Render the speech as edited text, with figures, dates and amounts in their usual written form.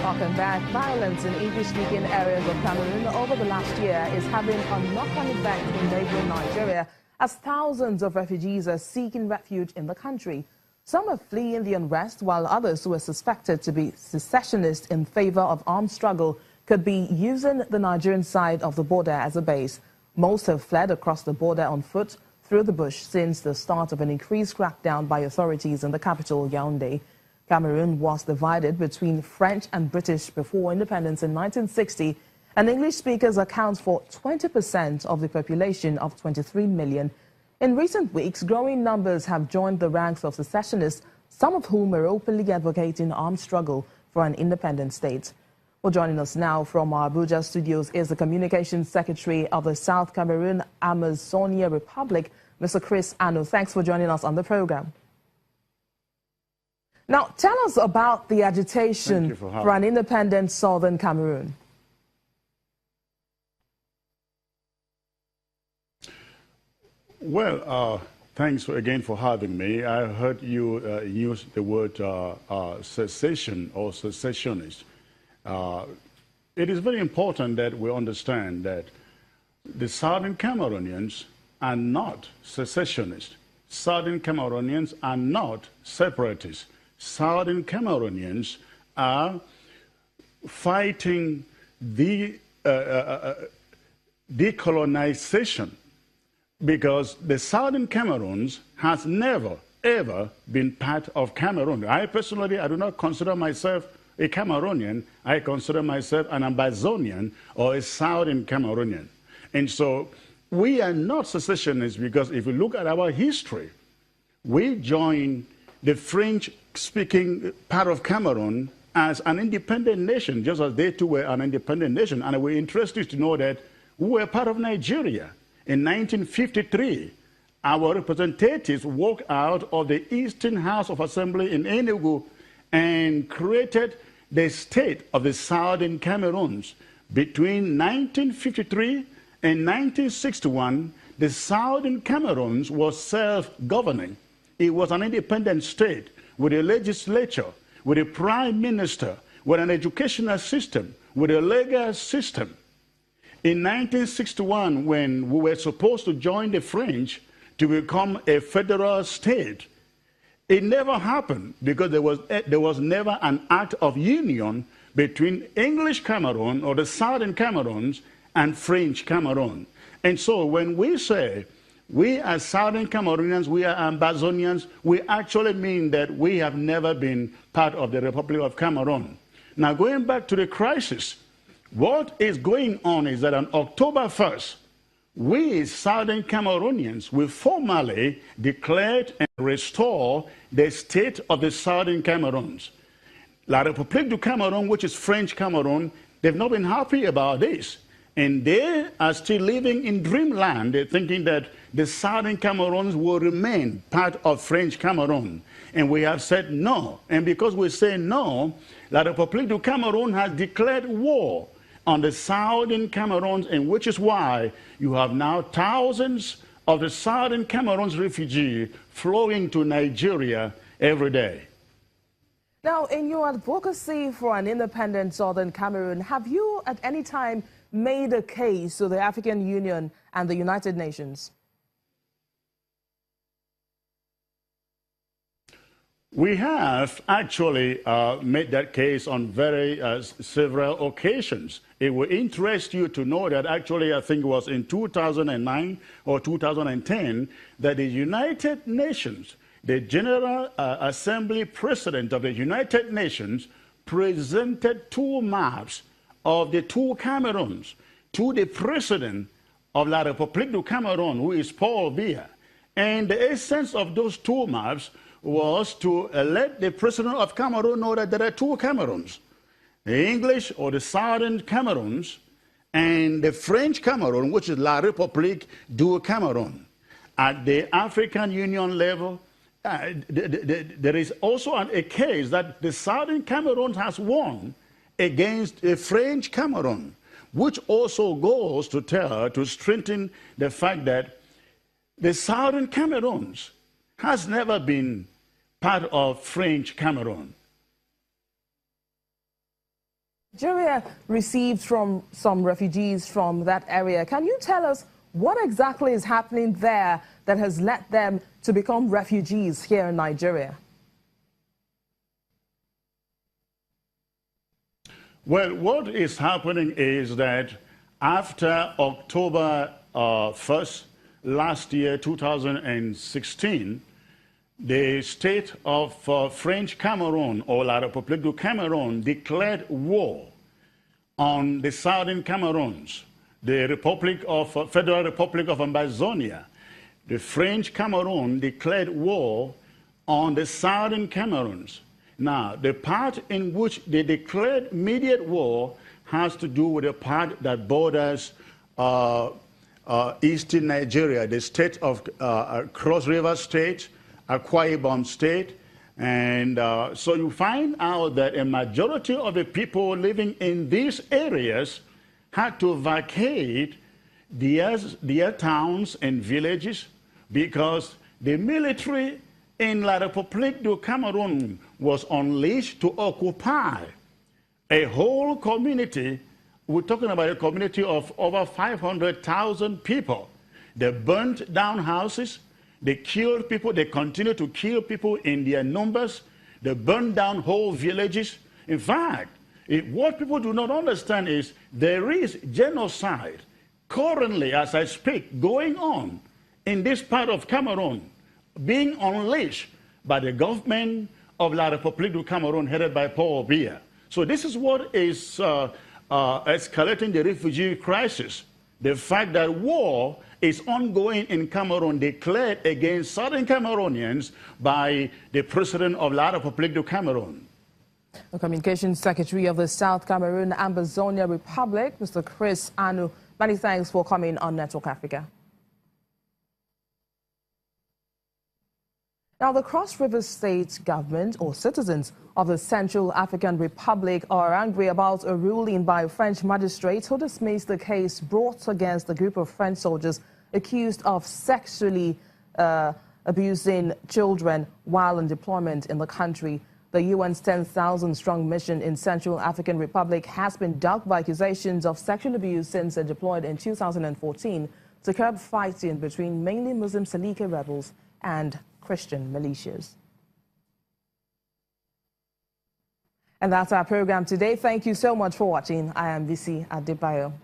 Welcome back. Violence in English-speaking areas of Cameroon over the last year is having a knock-on effect in neighboring Nigeria as thousands of refugees are seeking refuge in the country. Some are fleeing the unrest, while others who are suspected to be secessionists in favor of armed struggle could be using the Nigerian side of the border as a base. Most have fled across the border on foot through the bush since the start of an increased crackdown by authorities in the capital, Yaoundé. Cameroon was divided between French and British before independence in 1960, and English speakers account for 20% of the population of 23 million. In recent weeks, growing numbers have joined the ranks of secessionists, some of whom are openly advocating armed struggle for an independent state. Well, joining us now from our Abuja studios is the Communications Secretary of the South Cameroon Amazonia Republic, Mr. Chris Ano. Thanks for joining us on the program. Now, tell us about the agitation for an independent southern Cameroon. Well, thanks again for having me. I heard you use the word secession or secessionist. It is very important that we understand that the southern Cameroonians are not secessionists. Southern Cameroonians are not separatists. Southern Cameroonians are fighting the decolonization, because the Southern Cameroons has never, ever been part of Cameroon. I personally, I do not consider myself a Cameroonian. I consider myself an Amazonian or a Southern Cameroonian. And so we are not secessionists because if you look at our history, we joined the French-speaking part of Cameroon as an independent nation, just as they too were an independent nation. And we're interested to know that we were part of Nigeria. In 1953, our representatives walked out of the Eastern House of Assembly in Enugu and created the state of the Southern Cameroons. Between 1953 and 1961, the Southern Cameroons was self-governing. It was an independent state with a legislature, with a prime minister, with an educational system, with a legal system. In 1961, when we were supposed to join the French to become a federal state, it never happened because there was never an act of union between English Cameroon or the Southern Cameroons and French Cameroon. And so when we say we as Southern Cameroonians, we are Amazonians, we actually mean that we have never been part of the Republic of Cameroon. Now, going back to the crisis, what is going on is that on October 1st, we Southern Cameroonians will formally declare and restore the state of the Southern Cameroons. La République du Cameroon, which is French Cameroon, they've not been happy about this. And they are still living in dreamland. They're thinking that the Southern Cameroons will remain part of French Cameroon. And we have said no. And because we say no, La République du Cameroon has declared war on the Southern Cameroons, and which is why you have now thousands of the Southern Cameroons refugees flowing to Nigeria every day. Now, in your advocacy for an independent Southern Cameroon, have you at any time made a case to the African Union and the United Nations? We have actually made that case on several occasions. It will interest you to know that actually I think it was in 2009 or 2010 that the United Nations, the General Assembly President of the United Nations, presented two maps of the two Cameroons to the President of La République du Cameroon, who is Paul Biya. And the essence of those two maps was to let the President of Cameroon know that there are two Cameroons, the English or the Southern Cameroons and the French Cameroon, which is La République du Cameroon. At the African Union level, there is also a case that the Southern Cameroon has won against the French Cameroon, which also goes to strengthen the fact that the Southern Cameroons has never been part of French Cameroon. Nigeria received from some refugees from that area. Can you tell us what exactly is happening there that has led them to become refugees here in Nigeria? Well, what is happening is that after October 1st, last year, 2016, the state of French Cameroon, or La République du Cameroon, declared war on the southern Cameroons, the Federal Republic of Amazonia. The French Cameroon declared war on the southern Cameroons. Now, the part in which they declared immediate war has to do with the part that borders eastern Nigeria, the state of Cross River State, Akwa Ibom State. And so you find out that a majority of the people living in these areas had to vacate their towns and villages because the military in La République du Cameroon was unleashed to occupy a whole community. We're talking about a community of over 500,000 people. They burnt down houses, they killed people, they continue to kill people in their numbers, they burned down whole villages. In fact, what people do not understand is there is genocide currently, as I speak, going on in this part of Cameroon, being unleashed by the government of La République du Cameroon, headed by Paul Biya. So this is what is escalating the refugee crisis. The fact that war is ongoing in Cameroon, declared against southern Cameroonians by the president of La République du Cameroon. The Communications Secretary of the South Cameroon Amazonia Republic, Mr. Chris Anu, many thanks for coming on Network Africa. Now, the Cross River State government, or citizens of the Central African Republic, are angry about a ruling by French magistrates who dismissed the case brought against a group of French soldiers accused of sexually abusing children while in deployment in the country. The UN's 10,000-strong mission in Central African Republic has been dogged by accusations of sexual abuse since it deployed in 2014 to curb fighting between mainly Muslim Salika rebels and Christian militias. And that's our program today. Thank you so much for watching. I am Visi Adebayo.